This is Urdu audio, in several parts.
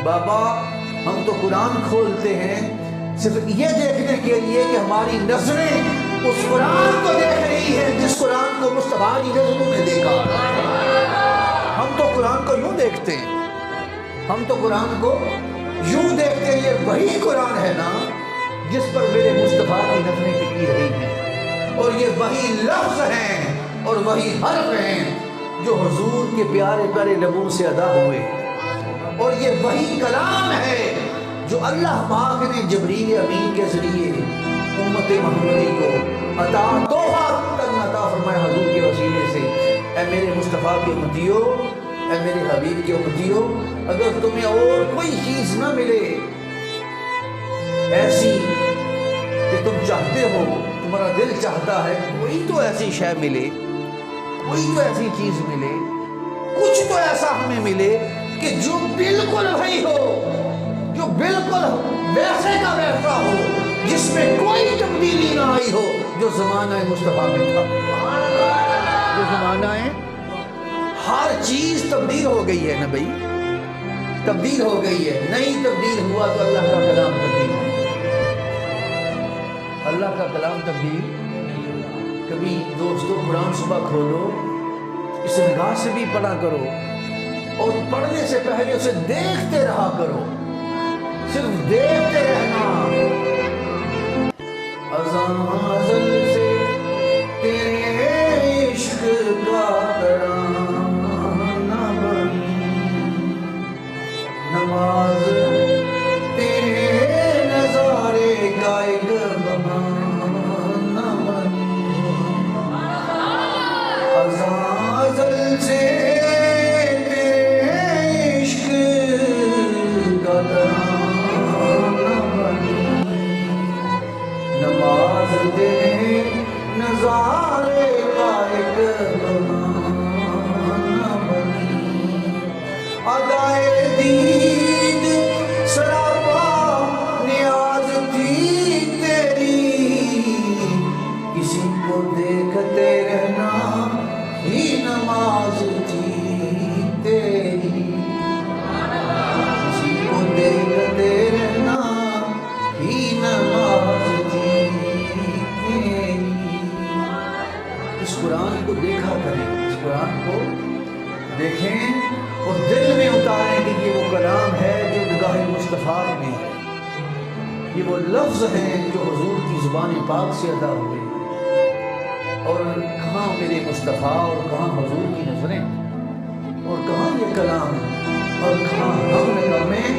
بابا ہم تو قرآن کھولتے ہیں صرف یہ دیکھنے کے لیے کہ ہماری نظریں اس قرآن کو دیکھ رہی ہیں جس قرآن کو مصطفیٰ کی نظروں میں دیکھا۔ ہم تو قرآن کو یوں دیکھتے ہیں، ہم تو قرآن کو یوں دیکھتے ہیں، یہ وہی قرآن ہے نا جس پر میرے مصطفیٰ کی نظریں ٹکی رہی ہیں، اور یہ وہی لفظ ہیں اور وہی حرف ہیں جو حضور کے پیارے پیارے لبوں سے ادا ہوئے، اور یہ وہی کلام ہے جو اللہ پاک نے جبریل امین کے ذریعے امت محمدی کو تحفہ عطا فرمایا حضور کے وسیلے سے۔ اے میرے مصطفیٰ کے امتیو، اے میرے حبیب کے امتیو، اگر تمہیں اور کوئی چیز نہ ملے ایسی کہ تم چاہتے ہو، تمہارا دل چاہتا ہے کوئی تو ایسی شے ملے، کوئی تو ایسی چیز ملے، کچھ تو ایسا ہمیں ملے کہ جو بالکل وہی ہو، جو بالکل ویسے کا ویسا ہو، جس میں کوئی تبدیلی نہ آئی ہو، جو زمانہ مصطفیٰ میں تھا۔ جو زمانہ ہے ہر چیز تبدیل ہو گئی ہے نا بھائی، تبدیل ہو گئی ہے، نہیں تبدیل ہوا تو اللہ کا کلام تبدیل ہوا۔ اللہ کا کلام تبدیل کبھی دوستو قرآن صبح کھولو، اس نگاہ سے بھی پڑھا کرو، اور پڑھنے سے پہلے اسے دیکھتے رہا کرو، صرف دیکھتے رہنا۔ ازل سے تیرے عشق کا ترانہ بنی، نماز تیرے نظارے کا ایک بہانہ بنی، ازل سے نظارے کا ایک بہانہ بنی، ادائے دید سراپا نیاز تھی تیری، کسی کو دیکھتے رہنا ہی نماز تھی تیری، کسی کو دیکھتے رہنا ہی نماز تھی۔ اس قرآن کو دیکھا کریں، اس قرآن کو دیکھیں اور دل میں اتاریں کہ یہ وہ کلام ہے جو نگاہ مصطفیٰ میں ہے، یہ وہ لفظ ہیں جو حضور کی زبان پاک سے ادا ہوئے، اور کہاں میرے مصطفیٰ اور کہاں حضور کی نظریں، اور کہاں یہ کلام، اور کہاں ہمیں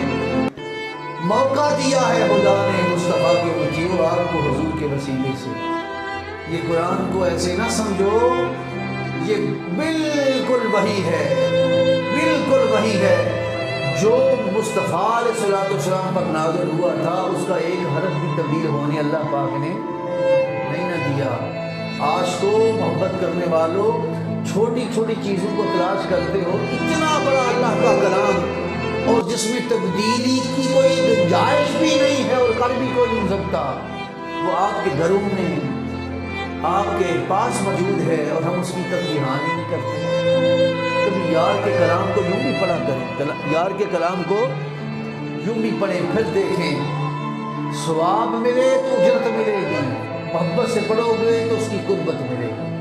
موقع دیا ہے خدا نے مصطفیٰ کے امتیوں آپ کو حضور کے وسیلے سے۔ یہ قرآن کو ایسے نہ سمجھو، یہ بالکل وہی ہے، بالکل وہی ہے جو مصطفیٰ علیہ السلام پر نازل ہوا تھا، اس کا ایک حرف بھی تبدیل ہونے اللہ پاک نے نہیں نہ دیا۔ آج تو محبت کرنے والوں چھوٹی چھوٹی چیزوں کو تلاش کرتے ہو، اتنا بڑا اللہ کا کلام اور جس میں تبدیلی کی کوئی گنجائش بھی نہیں ہے اور کر بھی کوئی نہیں سکتا، وہ آپ کے گھروں میں آپ کے پاس موجود ہے اور ہم اس کی تبدیلیاں نہیں کرتے۔ کبھی یار کے کلام کو یوں بھی پڑھا کریں، یار کے کلام کو یوں بھی پڑھیں، پھر دیکھیں ثواب ملے تو اجرت ملے گی، محبت سے پڑھو گے تو اس کی قربت ملے گی۔